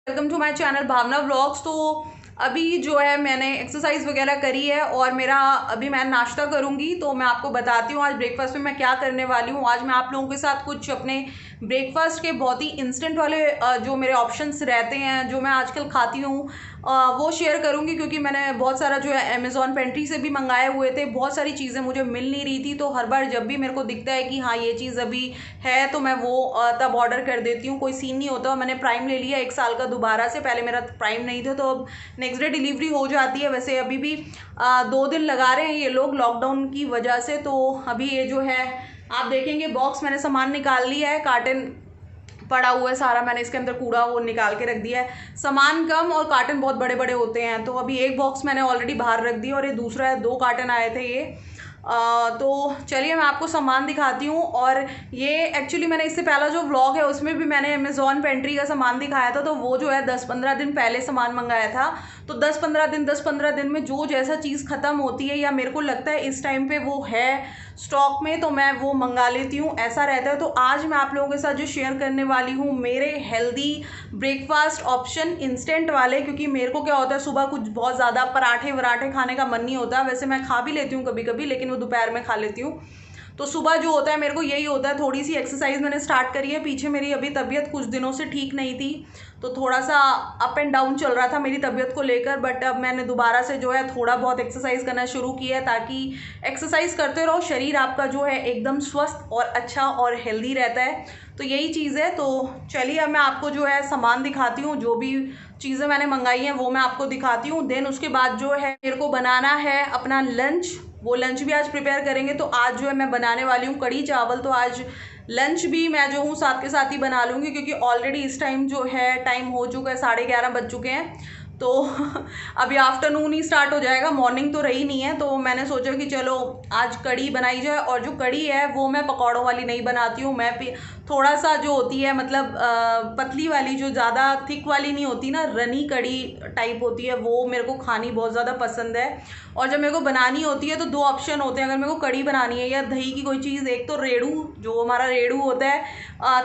Welcome to my channel Bhavna vlogs. तो अभी जो है मैंने एक्सरसाइज वगैरह करी है और मेरा अभी मैं नाश्ता करूंगी। तो मैं आपको बताती हूँ आज ब्रेकफास्ट में मैं क्या करने वाली हूँ। आज मैं आप लोगों के साथ कुछ अपने ब्रेकफास्ट के बहुत ही इंस्टेंट वाले जो मेरे ऑप्शंस रहते हैं जो मैं आजकल खाती हूँ वो शेयर करूंगी, क्योंकि मैंने बहुत सारा जो है अमेज़ॉन पेंट्री से भी मंगाए हुए थे। बहुत सारी चीज़ें मुझे मिल नहीं रही थी, तो हर बार जब भी मेरे को दिखता है कि हाँ ये चीज़ अभी है तो मैं वो तब ऑर्डर कर देती हूँ। कोई सीन नहीं होता। मैंने प्राइम ले लिया 1 साल का दोबारा से, पहले मेरा प्राइम नहीं था तो अब नेक्स्ट डे डिलीवरी हो जाती है। वैसे अभी भी 2 दिन लगा रहे हैं ये लोग लॉकडाउन की वजह से। तो अभी ये जो है आप देखेंगे बॉक्स मैंने सामान निकाल लिया है, कार्टन पड़ा हुआ है सारा, मैंने इसके अंदर कूड़ा वो निकाल के रख दिया है। सामान कम और कार्टन बहुत बड़े बड़े होते हैं, तो अभी एक बॉक्स मैंने ऑलरेडी बाहर रख दिया और ये दूसरा है। 2 कार्टन आए थे ये। तो चलिए मैं आपको सामान दिखाती हूँ। और ये एक्चुअली मैंने इससे पहला जो व्लॉग है उसमें भी मैंने अमेज़ॉन पेंट्री का सामान दिखाया था, तो वो जो है 10-15 दिन पहले सामान मंगाया था। तो 10-15 दिन में जो जैसा चीज़ ख़त्म होती है या मेरे को लगता है इस टाइम पे वो है स्टॉक में तो मैं वो मंगा लेती हूँ, ऐसा रहता है। तो आज मैं आप लोगों के साथ जो शेयर करने वाली हूँ मेरे हेल्दी ब्रेकफास्ट ऑप्शन इंस्टेंट वाले, क्योंकि मेरे को क्या होता है सुबह कुछ बहुत ज़्यादा पराठे वराठे खाने का मन नहीं होता। वैसे मैं खा भी लेती हूँ कभी कभी, लेकिन वो दोपहर में खा लेती हूँ। तो सुबह जो होता है मेरे को यही होता है। थोड़ी सी एक्सरसाइज मैंने स्टार्ट करी है, पीछे मेरी अभी तबीयत कुछ दिनों से ठीक नहीं थी, तो थोड़ा सा अप एंड डाउन चल रहा था मेरी तबीयत को लेकर। बट अब मैंने दोबारा से जो है थोड़ा बहुत एक्सरसाइज करना शुरू किया है, ताकि एक्सरसाइज करते रहो शरीर आपका जो है एकदम स्वस्थ और अच्छा और हेल्दी रहता है। तो यही चीज़ है। तो चलिए अब मैं आपको जो है सामान दिखाती हूँ, जो भी चीज़ें मैंने मंगाई हैं वो मैं आपको दिखाती हूँ। देन उसके बाद जो है मेरे को बनाना है अपना लंच, वो लंच भी आज प्रिपेयर करेंगे। तो आज जो है मैं बनाने वाली हूँ कढ़ी चावल। तो आज लंच भी मैं जो हूँ साथ के साथ ही बना लूँगी, क्योंकि ऑलरेडी इस टाइम जो है टाइम हो चुका है 11:30 बज चुके हैं। तो अभी आफ्टरनून ही स्टार्ट हो जाएगा, मॉर्निंग तो रही नहीं है। तो मैंने सोचा कि चलो आज कढ़ी बनाई जाए। और जो कढ़ी है वो मैं पकौड़ों वाली नहीं बनाती हूँ, मैं थोड़ा सा जो होती है मतलब पतली वाली, जो ज़्यादा थिक वाली नहीं होती ना, रनी कढ़ी टाइप होती है, वो मेरे को खानी बहुत ज़्यादा पसंद है। और जब मेरे को बनानी होती है तो 2 ऑप्शन होते हैं, अगर मेरे को कढ़ी बनानी है या दही की कोई चीज़। एक तो रेड़ू, जो हमारा रेड़ू होता है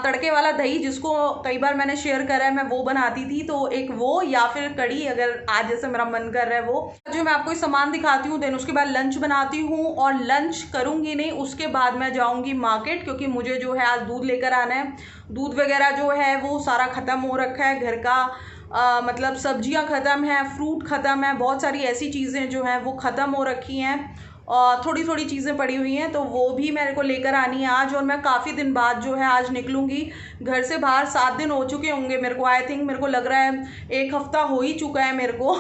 तड़के वाला दही, जिसको कई बार मैंने शेयर करा है, मैं वो बनाती थी। तो एक वो, या फिर कढ़ी अगर आज जैसे मेरा मन कर रहा है वो। जो मैं आपको सामान दिखाती हूँ, देन उसके बाद लंच बनाती हूँ। और लंच करूँगी नहीं, उसके बाद मैं जाऊँगी मार्केट, क्योंकि मुझे जो है आज दूध लेकर आना है। दूध वगैरह जो है वो सारा ख़त्म हो रखा है घर का। मतलब सब्जियां ख़त्म है, फ्रूट ख़त्म है, बहुत सारी ऐसी चीज़ें जो हैं वो ख़त्म हो रखी हैं। और थोड़ी थोड़ी चीज़ें पड़ी हुई हैं, तो वो भी मेरे को लेकर आनी है आज। और मैं काफ़ी दिन बाद जो है आज निकलूँगी घर से बाहर। 7 दिन हो चुके होंगे मेरे को, आई थिंक मेरे को लग रहा है 1 हफ़्ता हो ही चुका है मेरे को।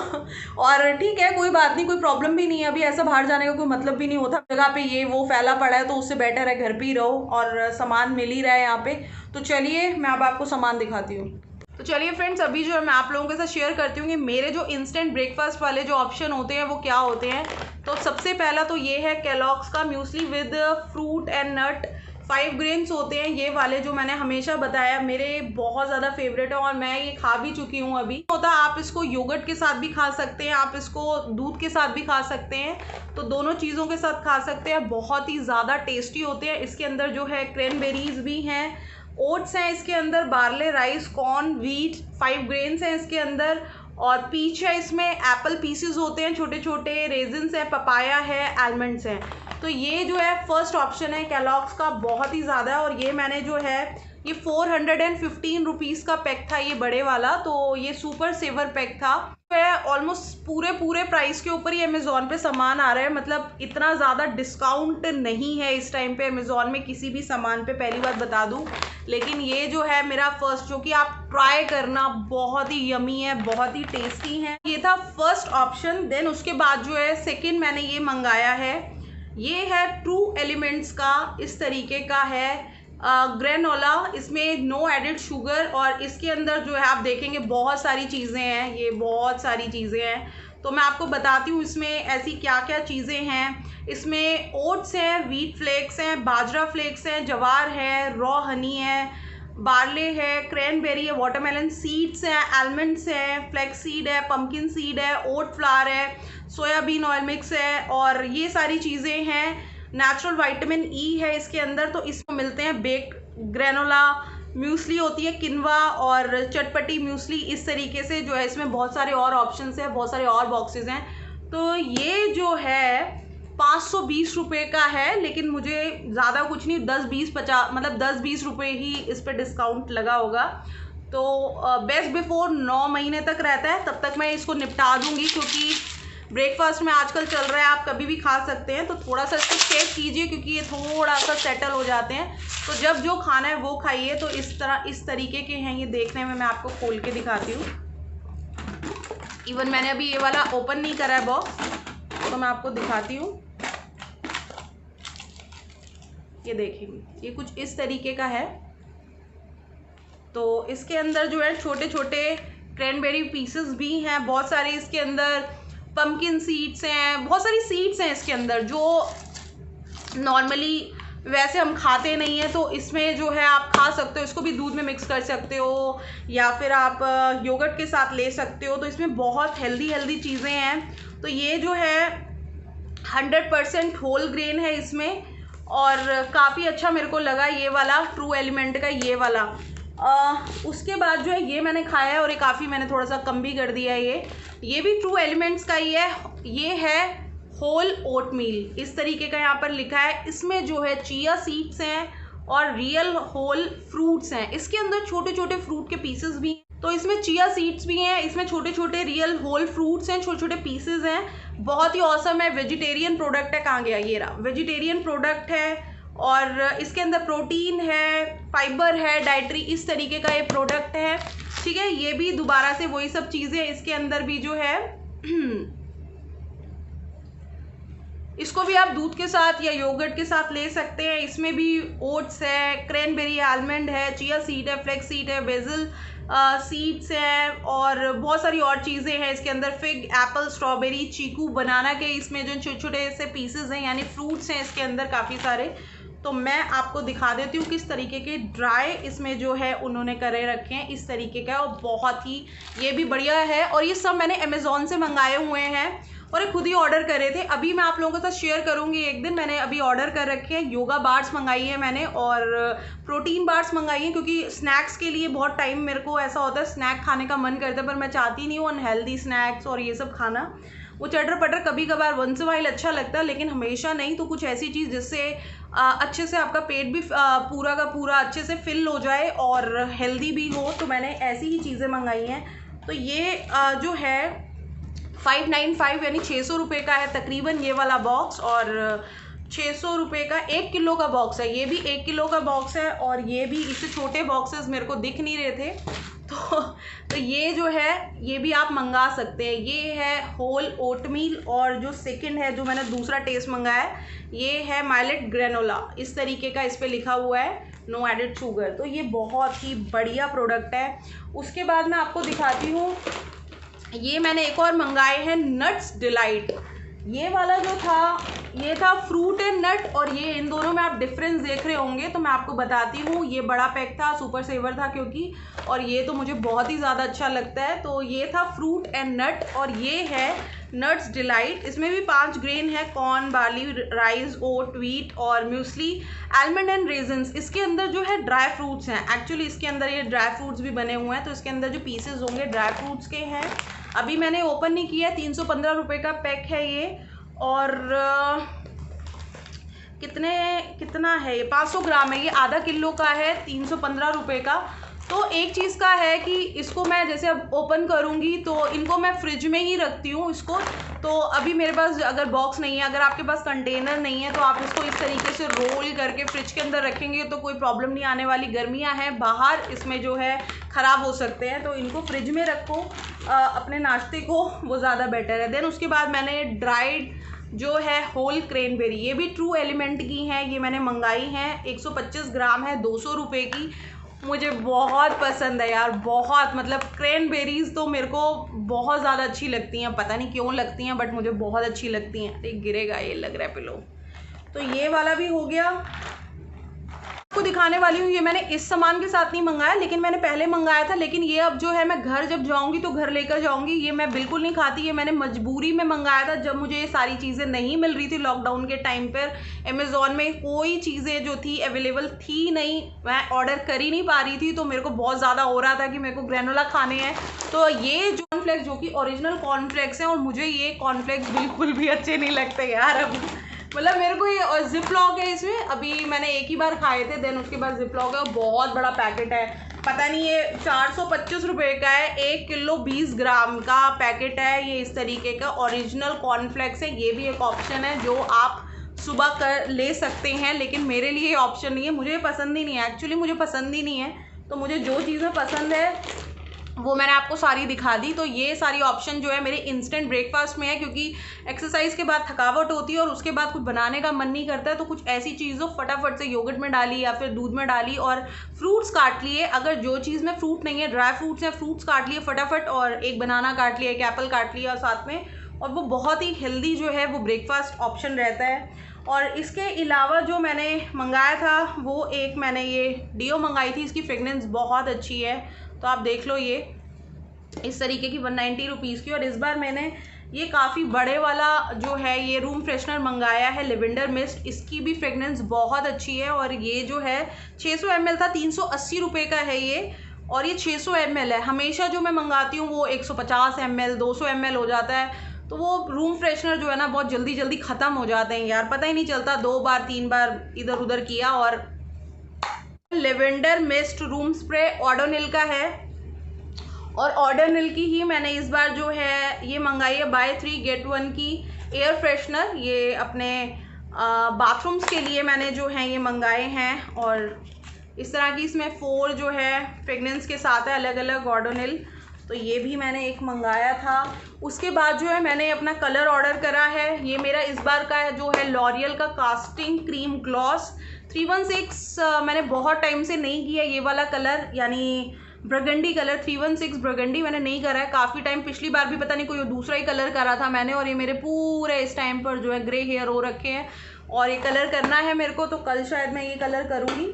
और ठीक है, कोई बात नहीं, कोई प्रॉब्लम भी नहीं है। अभी ऐसा बाहर जाने का कोई मतलब भी नहीं होता, जगह पे ये वो फैला पड़ा है, तो उससे बेटर है घर पे ही रहो और सामान मिल ही रहा है यहाँ पे। तो चलिए मैं अब आपको सामान दिखाती हूँ। तो चलिए फ्रेंड्स, अभी जो है मैं आप लोगों के साथ शेयर करती हूँ कि मेरे जो इंस्टेंट ब्रेकफास्ट वाले जो ऑप्शन होते हैं वो क्या होते हैं। तो सबसे पहला तो ये है केलॉग्स का muesli with fruit and nut. 5 grains होते हैं ये वाले, जो मैंने हमेशा बताया मेरे बहुत ज़्यादा फेवरेट है और मैं ये खा भी चुकी हूँ। अभी होता आप इसको योगर्ट के साथ भी खा सकते हैं, आप इसको दूध के साथ भी खा सकते हैं, तो दोनों चीज़ों के साथ खा सकते हैं। बहुत ही ज़्यादा टेस्टी होते हैं। इसके अंदर जो है क्रैनबेरीज भी हैं, ओट्स हैं इसके अंदर, barley, rice, corn, wheat, 5 grains हैं इसके अंदर, और पीच है इसमें, एप्पल पीसेस होते हैं छोटे छोटे, रेजिन्स है, पपाया है, आलमंड्स हैं। तो ये जो है फर्स्ट ऑप्शन है केलॉग्स का, बहुत ही ज़्यादा है। और ये मैंने जो है ये 415 रुपीज़ का पैक था ये बड़े वाला, तो ये सुपर सेवर पैक था। ऑलमोस्ट पूरे प्राइस के ऊपर ही अमेज़ॉन पे सामान आ रहा है, मतलब इतना ज़्यादा डिस्काउंट नहीं है इस टाइम पे अमेज़ॉन में किसी भी सामान पे, पहली बात बता दूं। लेकिन ये जो है मेरा फर्स्ट, जो कि आप ट्राई करना, बहुत ही यमी है, बहुत ही टेस्टी है। ये था फर्स्ट ऑप्शन। देन उसके बाद जो है सेकेंड मैंने ये मंगाया है, ये है ट्रू एलिमेंट्स का, इस तरीके का है ग्रेनोला। इसमें नो एडिड शुगर, और इसके अंदर जो है आप देखेंगे बहुत सारी चीज़ें हैं, ये बहुत सारी चीज़ें हैं। तो मैं आपको बताती हूँ इसमें ऐसी क्या क्या चीज़ें हैं। इसमें ओट्स हैं, व्हीट फ्लेक्स हैं, बाजरा फ्लेक्स हैं, जवार है, रॉ हनी है, बार्ले है, क्रैनबेरी है, वाटरमेलन सीड्स हैं, आलमंड्स हैं, फ्लैक्स सीड है, पम्पकिन सीड है, ओट फ्लावर है, सोयाबीन ऑयल मिक्स है, और ये सारी चीज़ें हैं। नेचुरल विटामिन ई है इसके अंदर। तो इसमें मिलते हैं बेक्ड ग्रेनोला, म्यूसली होती है किनवा, और चटपटी म्यूसली, इस तरीके से जो है इसमें बहुत सारे और ऑप्शंस हैं, बहुत सारे और बॉक्सेस हैं। तो ये जो है 520 रुपये का है, लेकिन मुझे ज़्यादा कुछ नहीं, 10-20-50 मतलब 10-20 रुपये ही इस पर डिस्काउंट लगा होगा। तो बेस्ट बिफोर 9 महीने तक रहता है, तब तक मैं इसको निपटा दूँगी, क्योंकि ब्रेकफास्ट में आजकल चल रहा है, आप कभी भी खा सकते हैं। तो थोड़ा सा इसको चेक कीजिए, क्योंकि ये थोड़ा सा सेटल हो जाते हैं। तो जब जो खाना है वो खाइए। तो इस तरीके के हैं ये, देखने में मैं आपको खोल के दिखाती हूँ। इवन मैंने अभी ये वाला ओपन नहीं करा है बॉक्स, तो मैं आपको दिखाती हूँ। ये देखेंगे, ये कुछ इस तरीके का है। तो इसके अंदर जो है छोटे छोटे क्रैनबेरी पीसेस भी हैं, बहुत सारे इसके अंदर पम्पकिन सीड्स हैं, बहुत सारी सीड्स हैं इसके अंदर, जो नॉर्मली वैसे हम खाते नहीं हैं। तो इसमें जो है आप खा सकते हो, इसको भी दूध में मिक्स कर सकते हो, या फिर आप योगर्ट के साथ ले सकते हो। तो इसमें बहुत हेल्दी चीज़ें हैं। तो ये जो है 100% होल ग्रेन है इसमें, और काफ़ी अच्छा मेरे को लगा ये वाला ट्रू एलिमेंट का, ये वाला। उसके बाद जो है ये मैंने खाया है, और ये काफ़ी मैंने थोड़ा सा कम भी कर दिया है। ये भी ट्रू एलिमेंट्स का ही है, ये है होल ओट मील, इस तरीके का यहाँ पर लिखा है। इसमें जो है चिया सीड्स हैं और रियल होल फ्रूट्स हैं। इसके अंदर छोटे छोटे फ्रूट के पीसेस भी हैं। तो इसमें चिया सीड्स भी हैं, इसमें छोटे छोटे रियल होल फ्रूट्स हैं, छोटे छोटे पीसेस हैं। बहुत ही ऑसम है। वेजिटेरियन प्रोडक्ट है, कहाँ गया ये रहा, वेजिटेरियन प्रोडक्ट है। और इसके अंदर प्रोटीन है, फाइबर है, डाइटरी, इस तरीके का ये प्रोडक्ट है। ठीक है, ये भी दोबारा से वही सब चीज़ें इसके अंदर भी जो है इसको भी आप दूध के साथ या योगर्ट के साथ ले सकते हैं। इसमें भी ओट्स है, क्रैनबेरी, आलमंड है, चिया सीड है, फ्लैक्स सीड है, बेसिल सीड्स हैं, और बहुत सारी और चीज़ें हैं इसके अंदर। फिग, एप्पल, स्ट्रॉबेरी, चीकू, बनाना के इसमें जो छोटे छोटे से पीसेस हैं, यानी फ्रूट्स हैं इसके अंदर काफ़ी सारे। तो मैं आपको दिखा देती हूँ किस तरीके के ड्राई इसमें जो है उन्होंने करे रखे हैं, इस तरीके का। और बहुत ही ये भी बढ़िया है। और ये सब मैंने अमेज़ॉन से मंगाए हुए हैं, और ये खुद ही ऑर्डर करे थे। अभी मैं आप लोगों के साथ शेयर करूँगी एक दिन। मैंने अभी ऑर्डर कर रखे हैं, योगा बार्स मंगाई है मैंने, और प्रोटीन बार्स मंगाई हैं, क्योंकि स्नैक्स के लिए बहुत टाइम मेरे को ऐसा होता है, स्नैक खाने का मन करता है, पर मैं चाहती नहीं हूँ अनहेल्दी स्नैक्स और ये सब खाना। वो चटर पटर कभी कभार वंस वाइल अच्छा लगता है, लेकिन हमेशा नहीं। तो कुछ ऐसी चीज़ जिससे अच्छे से आपका पेट भी पूरा का पूरा अच्छे से फिल हो जाए और हेल्दी भी हो, तो मैंने ऐसी ही चीज़ें मंगाई हैं। तो ये जो है 595 यानी 600 रुपये का है तकरीबन ये वाला बॉक्स। और 600 रुपये का 1 किलो का बॉक्स है, ये भी 1 किलो का बॉक्स है। और ये भी, इससे छोटे बॉक्सेस मेरे को दिख नहीं रहे थे तो ये जो है ये भी आप मंगा सकते हैं। ये है होल ओटमील। और जो सेकंड है, जो मैंने दूसरा टेस्ट मंगाया है, ये है माइलेट ग्रेनोला। इस तरीके का इस पे लिखा हुआ है नो एडेड शुगर। तो ये बहुत ही बढ़िया प्रोडक्ट है। उसके बाद मैं आपको दिखाती हूँ, ये मैंने एक और मंगाए हैं नट्स डिलाइट। ये वाला जो था ये था फ्रूट एंड नट, और ये इन दोनों में आप डिफरेंस देख रहे होंगे तो मैं आपको बताती हूँ। ये बड़ा पैक था, सुपर सेवर था क्योंकि, और ये तो मुझे बहुत ही ज़्यादा अच्छा लगता है। तो ये था फ्रूट एंड नट, और ये है नट्स डिलाइट। इसमें भी 5 ग्रेन है, कॉर्न, बार्ली, राइस, ओट, व्हीट और म्यूसली, आलमंड एंड रेजन्स। इसके अंदर जो है ड्राई फ्रूट्स हैं, एक्चुअली इसके अंदर ये ड्राई फ्रूट्स भी बने हुए हैं, तो इसके अंदर जो पीसेज होंगे ड्राई फ्रूट्स के हैं। अभी मैंने ओपन नहीं किया है। 315 रुपये का पैक है ये। और कितना है ये, 500 ग्राम है, ये आधा किलो का है, 315 रुपये का। तो एक चीज़ का है कि इसको मैं जैसे अब ओपन करूँगी तो इनको मैं फ्रिज में ही रखती हूँ इसको। तो अभी मेरे पास अगर बॉक्स नहीं है, अगर आपके पास कंटेनर नहीं है, तो आप इसको इस तरीके से रोल करके फ्रिज के अंदर रखेंगे तो कोई प्रॉब्लम नहीं आने वाली। गर्मियाँ हैं बाहर, इसमें जो है ख़राब हो सकते हैं, तो इनको फ्रिज में रखो अपने नाश्ते को, वो ज़्यादा बेटर है। देन उसके बाद मैंने ड्राइड जो है होल क्रैनबेरी, ये भी ट्रू एलिमेंट की हैं, ये मैंने मंगाई हैं। 125 ग्राम है, 200 रुपये की। मुझे बहुत पसंद है यार, बहुत, मतलब क्रैनबेरीज़ तो मेरे को बहुत ज़्यादा अच्छी लगती हैं, पता नहीं क्यों लगती हैं, बट मुझे बहुत अच्छी लगती हैं। एक गिरेगा, ये लग रहा है पिलो। तो ये वाला भी हो गया। आपको दिखाने वाली हूँ, ये मैंने इस सामान के साथ नहीं मंगाया, लेकिन मैंने पहले मंगाया था। लेकिन ये अब जो है मैं घर जब जाऊँगी तो घर लेकर जाऊँगी। ये मैं बिल्कुल नहीं खाती, ये मैंने मजबूरी में मंगाया था जब मुझे ये सारी चीज़ें नहीं मिल रही थी लॉकडाउन के टाइम पर। अमेज़ॉन में कोई चीज़ें जो थी अवेलेबल थी नहीं, मैं ऑर्डर कर ही नहीं पा रही थी। तो मेरे को बहुत ज़्यादा हो रहा था कि मेरे को ग्रेनोला खाने हैं। तो ये जो कॉर्नफ्लेक्स, जो कि ओरिजिनल कॉर्नफ्लेक्स हैं, और मुझे ये कॉर्नफ्लेक्स बिल्कुल भी अच्छे नहीं लगते यार। अब मतलब मेरे को ये जिप लॉक है इसमें, अभी मैंने एक ही बार खाए थे, देन उसके बाद जिप लॉक है, बहुत बड़ा पैकेट है। पता नहीं, ये 425 रुपये का है, 1 किलो 20 ग्राम का पैकेट है। ये इस तरीके का ओरिजिनल कॉर्नफ्लेक्स है। ये भी एक ऑप्शन है जो आप सुबह कर ले सकते हैं, लेकिन मेरे लिए ये ऑप्शन नहीं है, मुझे पसंद ही नहीं है। एक्चुअली मुझे पसंद ही नहीं है, तो मुझे जो चीज़ें पसंद है वो मैंने आपको सारी दिखा दी। तो ये सारी ऑप्शन जो है मेरे इंस्टेंट ब्रेकफास्ट में है, क्योंकि एक्सरसाइज के बाद थकावट होती है और उसके बाद कुछ बनाने का मन नहीं करता है, तो कुछ ऐसी चीज़ों फटाफट से योगर्ट में डाली या फिर दूध में डाली, और फ्रूट्स काट लिए। अगर जो चीज़ में फ्रूट नहीं है, ड्राई फ्रूट्स हैं, फ्रूट्स काट लिए फटाफट, और एक बनाना काट लिया, एक एप्पल काट लिया साथ में, और वो बहुत ही हेल्दी जो है वो ब्रेकफास्ट ऑप्शन रहता है। और इसके अलावा जो मैंने मंगाया था वो एक मैंने ये डीओ मंगाई थी, इसकी फ्रेगनेंस बहुत अच्छी है, तो आप देख लो। ये इस तरीके की 190 रुपीज़ की। और इस बार मैंने ये काफ़ी बड़े वाला जो है ये रूम फ्रेशनर मंगाया है, लेवेंडर मिस्ट। इसकी भी फ्रेगनेंस बहुत अच्छी है, और ये जो है 600 ml था, 380 रुपये का है ये, और ये 600 ml है। हमेशा जो मैं मंगाती हूँ वो 150 ml 200 ml हो जाता है, तो वो रूम फ्रेशनर जो है ना बहुत जल्दी जल्दी ख़त्म हो जाते हैं यार, पता ही नहीं चलता, 2 बार 3 बार इधर उधर किया। और lavender mist room spray Odonil का है, और ओडोनिल की ही मैंने इस बार जो है ये मंगाई है, बाय 3 गेट 1 की एयर फ्रेशनर। ये अपने बाथरूम्स के लिए मैंने जो है ये मंगाए हैं, और इस तरह की इसमें 4 जो है फ्रेगनेंस के साथ है अलग अलग ओडोनिल। तो ये भी मैंने एक मंगाया था। उसके बाद जो है मैंने अपना कलर ऑर्डर करा है, ये मेरा इस बार का है जो है लॉरियल का कास्टिंग क्रीम ग्लॉस 316। मैंने बहुत टाइम से नहीं किया ये वाला कलर, यानी ब्रगंडी कलर 316 ब्रगंडी मैंने नहीं करा है काफ़ी टाइम। पिछली बार भी पता नहीं कोई दूसरा ही कलर करा था मैंने, और ये मेरे पूरे इस टाइम पर जो है ग्रे हेयर हो रखे हैं, और ये कलर करना है मेरे को, तो कल शायद मैं ये कलर करूँगी।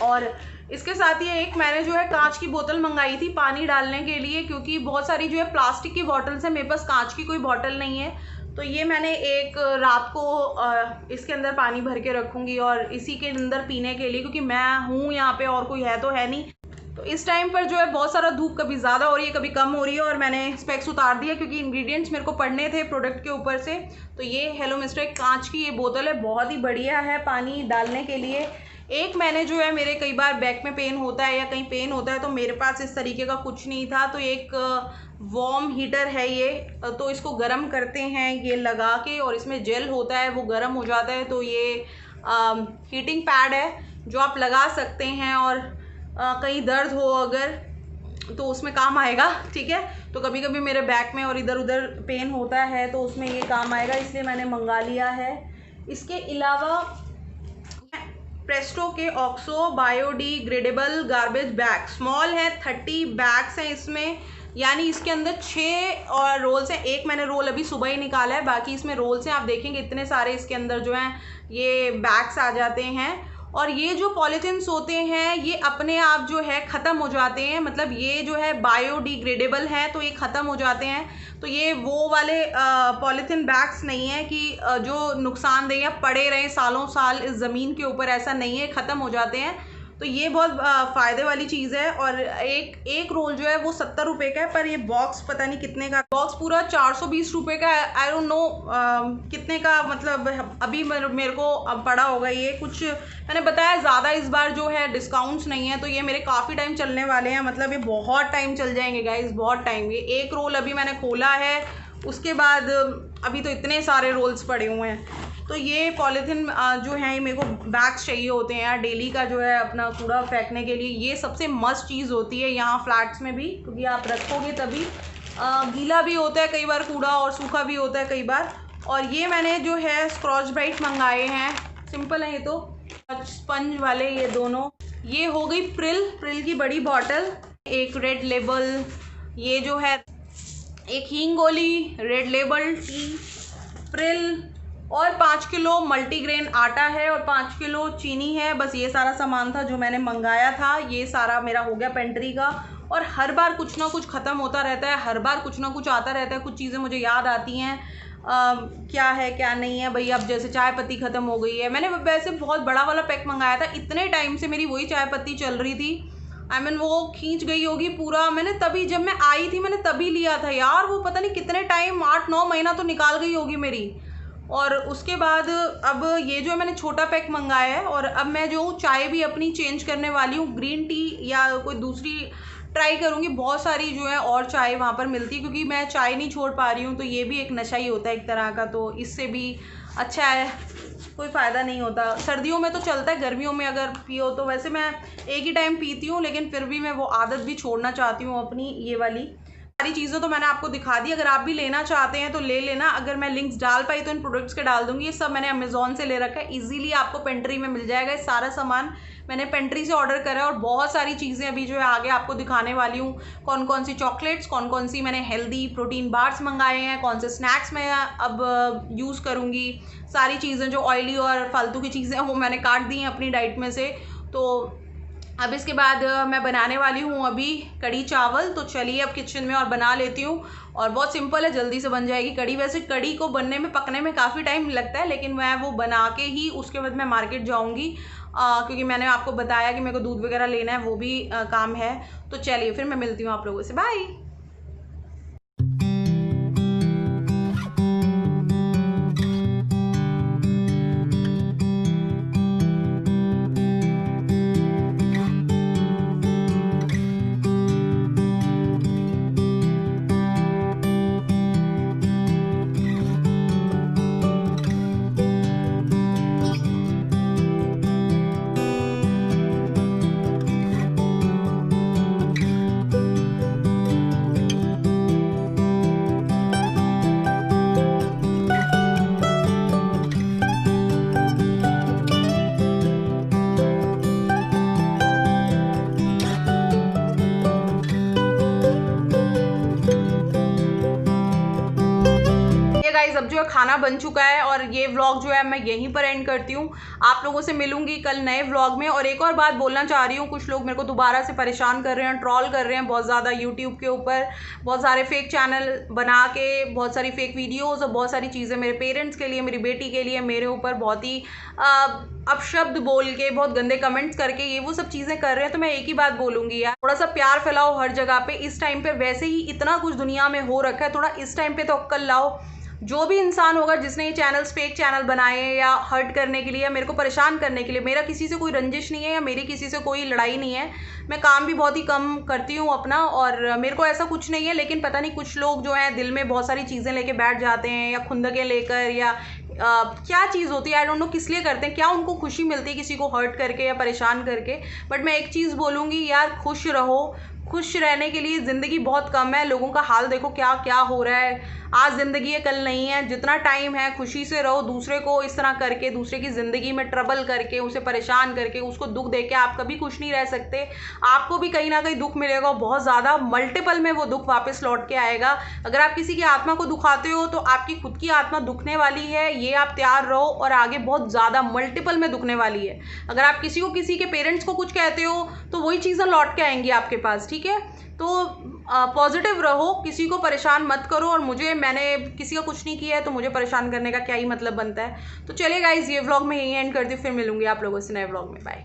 और इसके साथ ही एक मैंने जो है कांच की बोतल मंगाई थी पानी डालने के लिए, क्योंकि बहुत सारी जो है प्लास्टिक की बॉटल्स हैं, मेरे पास कांच की कोई बॉटल नहीं है। तो ये मैंने एक रात को इसके अंदर पानी भर के रखूँगी और इसी के अंदर पीने के लिए, क्योंकि मैं हूँ यहाँ पे और कोई है तो है नहीं। तो इस टाइम पर जो है बहुत सारा धूप कभी ज़्यादा हो रही है कभी कम हो रही है, और मैंने स्पेक्स उतार दिया क्योंकि इंग्रेडिएंट्स मेरे को पढ़ने थे प्रोडक्ट के ऊपर से। तो ये हेलो मिस्टर एक कांच की ये बोतल है, बहुत ही बढ़िया है पानी डालने के लिए। एक मैंने जो है, मेरे कई बार बैक में पेन होता है या कहीं पेन होता है, तो मेरे पास इस तरीके का कुछ नहीं था, तो एक वार्म हीटर है ये, तो इसको गर्म करते हैं ये लगा के, और इसमें जेल होता है वो गर्म हो जाता है, तो ये हीटिंग पैड है जो आप लगा सकते हैं, और कहीं दर्द हो अगर तो उसमें काम आएगा, ठीक है। तो कभी कभी मेरे बैक में और इधर उधर पेन होता है तो उसमें ये काम आएगा, इसलिए मैंने मंगा लिया है। इसके अलावा प्रेस्टो के oxo biodegradable garbage bag small है, 30 बैग्स हैं इसमें, यानी इसके अंदर 6 और रोल्स हैं। एक मैंने रोल अभी सुबह ही निकाला है, बाकी इसमें रोल्स हैं। आप देखेंगे इतने सारे इसके अंदर जो हैं ये बैग्स आ जाते हैं, और ये जो पॉलीथिन्स होते हैं ये अपने आप जो है ख़त्म हो जाते हैं, मतलब ये जो है बायोडिग्रेडेबल है तो ये ख़त्म हो जाते हैं। तो ये वो वाले पॉलीथिन बैग्स नहीं है कि जो नुकसानदेह या पड़े रहें सालों साल इस ज़मीन के ऊपर, ऐसा नहीं है, ख़त्म हो जाते हैं। तो ये बहुत फ़ायदे वाली चीज़ है। और एक रोल जो है वो 70 रुपये का है, पर ये बॉक्स पता नहीं कितने का, बॉक्स पूरा 420 रुपये का है। आई डोंट नो कितने का, मतलब अभी मेरे को अब पड़ा होगा ये कुछ, मैंने बताया ज़्यादा इस बार जो है डिस्काउंट्स नहीं है, तो ये मेरे काफ़ी टाइम चलने वाले हैं, मतलब ये बहुत टाइम चल जाएंगे गाइस, बहुत टाइम। ये एक रोल अभी मैंने खोला है, उसके बाद अभी तो इतने सारे रोल्स पड़े हुए हैं। तो ये पॉलीथिन जो है ये मेरे को बैग्स चाहिए होते हैं यार, डेली का जो है अपना कूड़ा फेंकने के लिए, ये सबसे मस्त चीज़ होती है यहाँ फ्लैट्स में भी, क्योंकि आप रखोगे तभी गीला भी होता है कई बार कूड़ा और सूखा भी होता है कई बार। और ये मैंने जो है स्क्रॉच ब्राइट मंगाए हैं, सिंपल है ये तो, स्पंज वाले ये दोनों। ये हो गई प्रिल की बड़ी बॉटल, एक रेड लेबल, ये जो है एक हींग गोली, रेड लेबल टी, प्रिल, और 5 किलो मल्टीग्रेन आटा है और 5 किलो चीनी है। बस ये सारा सामान था जो मैंने मंगाया था, ये सारा मेरा हो गया पेंट्री का। और हर बार कुछ ना कुछ ख़त्म होता रहता है, हर बार कुछ ना कुछ आता रहता है, कुछ चीज़ें मुझे याद आती हैं क्या है क्या नहीं है भाई। अब जैसे चाय पत्ती ख़त्म हो गई है, मैंने वैसे बहुत बड़ा वाला पैक मंगाया था, इतने टाइम से मेरी वही चाय पत्ती चल रही थी, आई मीन वो खींच गई होगी पूरा। मैंने तभी जब मैं आई थी मैंने तभी लिया था यार, वो पता नहीं कितने टाइम 8-9 महीना तो निकाल गई होगी मेरी। और उसके बाद अब ये जो है मैंने छोटा पैक मंगाया है, और अब मैं जो चाय भी अपनी चेंज करने वाली हूँ, ग्रीन टी या कोई दूसरी ट्राई करूँगी। बहुत सारी जो है और चाय वहाँ पर मिलती है, क्योंकि मैं चाय नहीं छोड़ पा रही हूँ, तो ये भी एक नशा ही होता है एक तरह का, तो इससे भी अच्छा है, कोई फ़ायदा नहीं होता। सर्दियों में तो चलता है, गर्मियों में अगर पियो तो, वैसे मैं एक ही टाइम पीती हूँ, लेकिन फिर भी मैं वो आदत भी छोड़ना चाहती हूँ अपनी, ये वाली। सारी चीज़ें तो मैंने आपको दिखा दी, अगर आप भी लेना चाहते हैं तो ले लेना। अगर मैं लिंक्स डाल पाई तो इन प्रोडक्ट्स के डाल दूंगी। ये सब मैंने अमेज़ॉन से ले रखा है, इजीली आपको पेंट्री में मिल जाएगा। ये सारा सामान मैंने पेंट्री से ऑर्डर करा है, और बहुत सारी चीज़ें अभी जो है आगे आपको दिखाने वाली हूँ। कौन कौन सी चॉकलेट्स, कौन कौन सी मैंने हेल्दी प्रोटीन बार्स मंगाए हैं, कौन से स्नैक्स मैं अब यूज़ करूँगी, सारी चीज़ें जो ऑयली और फालतू की चीज़ें हैं वो मैंने काट दी हैं अपनी डाइट में से। तो अब इसके बाद मैं बनाने वाली हूँ अभी कढ़ी चावल, तो चलिए अब किचन में और बना लेती हूँ। और बहुत सिंपल है, जल्दी से बन जाएगी कढ़ी। वैसे कढ़ी को बनने में पकने में काफ़ी टाइम लगता है, लेकिन मैं वो बना के ही उसके बाद मैं मार्केट जाऊँगी, क्योंकि मैंने आपको बताया कि मेरे को दूध वगैरह लेना है, वो भी काम है। तो चलिए फिर मैं मिलती हूँ आप लोगों से, बाय। गाइस अब जो है खाना बन चुका है, और ये व्लॉग जो है मैं यहीं पर एंड करती हूँ। आप लोगों से मिलूंगी कल नए व्लॉग में। और एक और बात बोलना चाह रही हूँ, कुछ लोग मेरे को दोबारा से परेशान कर रहे हैं, ट्रॉल कर रहे हैं बहुत ज़्यादा यूट्यूब के ऊपर, बहुत सारे फेक चैनल बना के बहुत सारी फेक वीडियोज़ और बहुत सारी चीज़ें मेरे पेरेंट्स के लिए, मेरी बेटी के लिए, मेरे ऊपर बहुत ही अपशब्द बोल के, बहुत गंदे कमेंट्स करके ये वो सब चीज़ें कर रहे हैं। तो मैं एक ही बात बोलूँगी यार, थोड़ा सा प्यार फैलाओ हर जगह पे। इस टाइम पे वैसे ही इतना कुछ दुनिया में हो रखा है, थोड़ा इस टाइम पे तो अक्ल लाओ। जो भी इंसान होगा जिसने ये चैनल्स फेक चैनल बनाए हैं या हर्ट करने के लिए या मेरे को परेशान करने के लिए, मेरा किसी से कोई रंजिश नहीं है या मेरी किसी से कोई लड़ाई नहीं है। मैं काम भी बहुत ही कम करती हूँ अपना, और मेरे को ऐसा कुछ नहीं है। लेकिन पता नहीं कुछ लोग जो हैं दिल में बहुत सारी चीज़ें लेके बैठ जाते हैं, या खुंदकें लेकर, या क्या चीज़ होती है, आई डोंट नो किस लिए करते हैं, क्या उनको खुशी मिलती है किसी को हर्ट करके या परेशान करके। बट मैं एक चीज़ बोलूँगी यार, खुश रहो। खुश रहने के लिए ज़िंदगी बहुत कम है। लोगों का हाल देखो क्या क्या हो रहा है। आज ज़िंदगी है, कल नहीं है। जितना टाइम है खुशी से रहो। दूसरे को इस तरह करके, दूसरे की ज़िंदगी में ट्रबल करके, उसे परेशान करके, उसको दुख दे के आप कभी खुश नहीं रह सकते। आपको भी कहीं ना कहीं दुख मिलेगा, बहुत ज़्यादा मल्टीपल में वो दुख वापस लौट के आएगा। अगर आप किसी की आत्मा को दुखाते हो तो आपकी खुद की आत्मा दुखने वाली है, ये आप तैयार रहो, और आगे बहुत ज़्यादा मल्टीपल में दुखने वाली है। अगर आप किसी को, किसी के पेरेंट्स को कुछ कहते हो तो वही चीज़ें लौट के आएंगी आपके पास, ठीक है। तो पॉजिटिव रहो, किसी को परेशान मत करो। और मैंने किसी का कुछ नहीं किया है तो मुझे परेशान करने का क्या ही मतलब बनता है। तो चलिए गाइज, ये व्लॉग मैं यहीं एंड करती हूँ, फिर मिलूंगी आप लोगों से नए व्लॉग में। बाय।